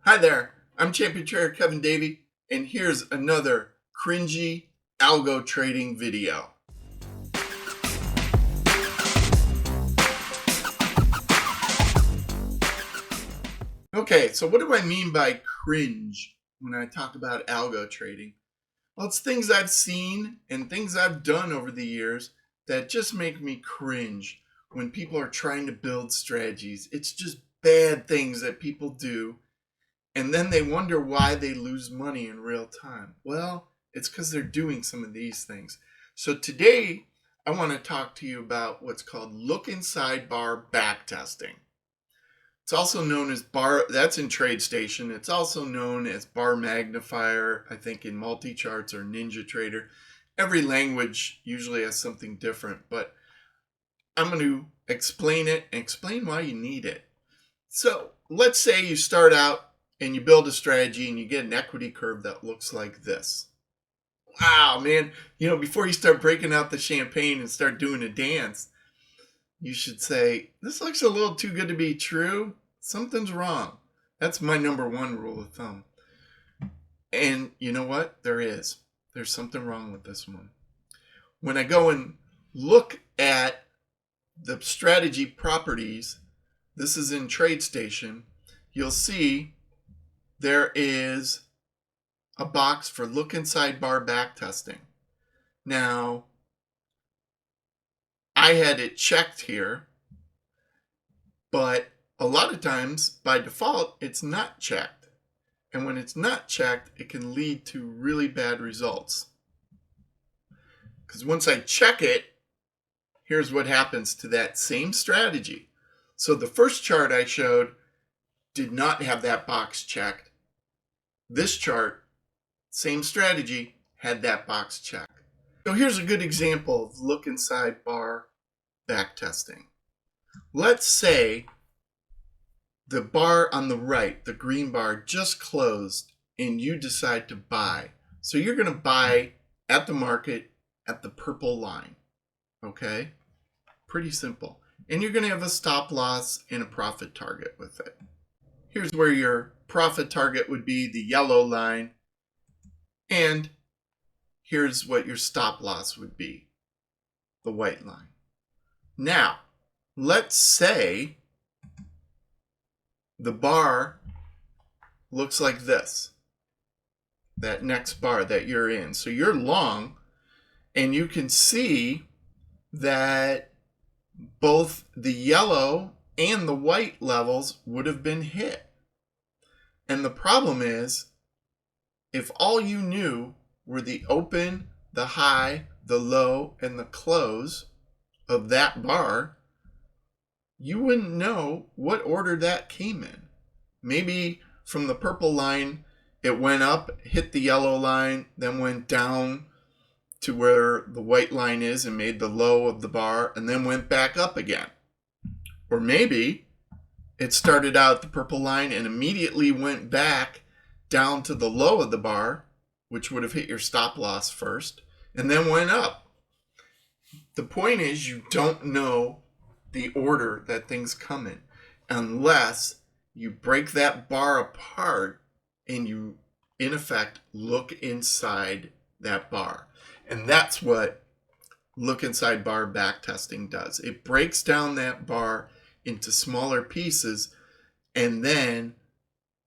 Hi there, I'm Champion Trader Kevin Davey, and here's another cringy algo trading video. Okay, so what do I mean by cringe when I talk about algo trading? Well, it's things I've seen and things I've done over the years that just make me cringe when people are trying to build strategies. It's just bad things that people do. And then they wonder why they lose money in real time. Well, it's because they're doing some of these things. So today, I want to talk to you about what's called look inside bar backtesting. It's also known as bar, that's in TradeStation. It's also known as bar magnifier, I think in multi-charts or Ninja Trader. Every language usually has something different, but I'm going to explain it and explain why you need it. So let's say you start out and you build a strategy and you get an equity curve that looks like this. Wow, man. Before you start breaking out the champagne and start doing a dance, you should say, this looks a little too good to be true. Something's wrong. That's my number one rule of thumb. And you know what? There is. There's something wrong with this one. When I go and look at the strategy properties, this is in TradeStation, you'll see there is a box for look inside bar backtesting. Now, I had it checked here, but a lot of times by default, it's not checked. And when it's not checked, it can lead to really bad results. Because once I check it, here's what happens to that same strategy. So the first chart I showed did not have that box checked. This chart, same strategy, had that box checked. So here's a good example of look inside bar backtesting. Let's say the bar on the right, the green bar, just closed and you decide to buy. So you're going to buy at the market at the purple line. Okay? Pretty simple. And you're going to have a stop loss and a profit target with it. Here's where your profit target would be, the yellow line. And here's what your stop loss would be, the white line. Now, let's say the bar looks like this, that next bar that you're in. So you're long, and you can see that both the yellow and the white levels would have been hit. And the problem is, if all you knew were the open, the high, the low, and the close of that bar, you wouldn't know what order that came in. Maybe from the purple line, it went up, hit the yellow line, then went down to where the white line is and made the low of the bar, and then went back up again. Or maybe it started out at the purple line and immediately went back down to the low of the bar, which would have hit your stop loss first, and then went up. The point is, you don't know the order that things come in unless you break that bar apart and you, in effect, look inside that bar. And that's what look inside bar backtesting does. It breaks down that bar into smaller pieces, and then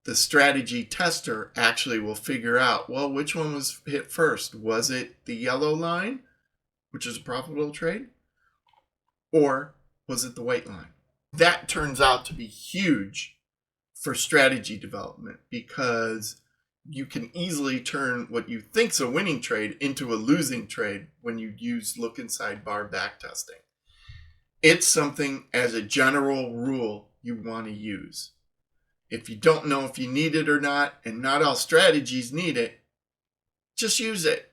the strategy tester actually will figure out, well, which one was hit first? Was it the yellow line, which is a profitable trade? Or was it the white line? That turns out to be huge for strategy development because you can easily turn what you think's a winning trade into a losing trade when you use look inside bar backtesting. It's something, as a general rule, you want to use. If you don't know if you need it or not, and not all strategies need it, just use it.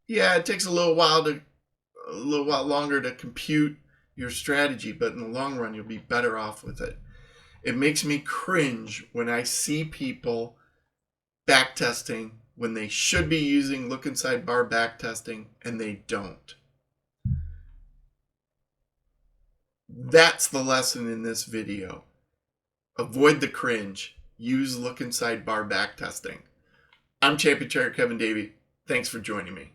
Yeah, it takes a little while longer to compute your strategy, but in the long run, you'll be better off with it. It makes me cringe when I see people backtesting when they should be using look inside bar backtesting and they don't. That's the lesson in this video. Avoid the cringe. use look inside bar back testing. I'm Champion Chair Kevin Davey. Thanks for joining me.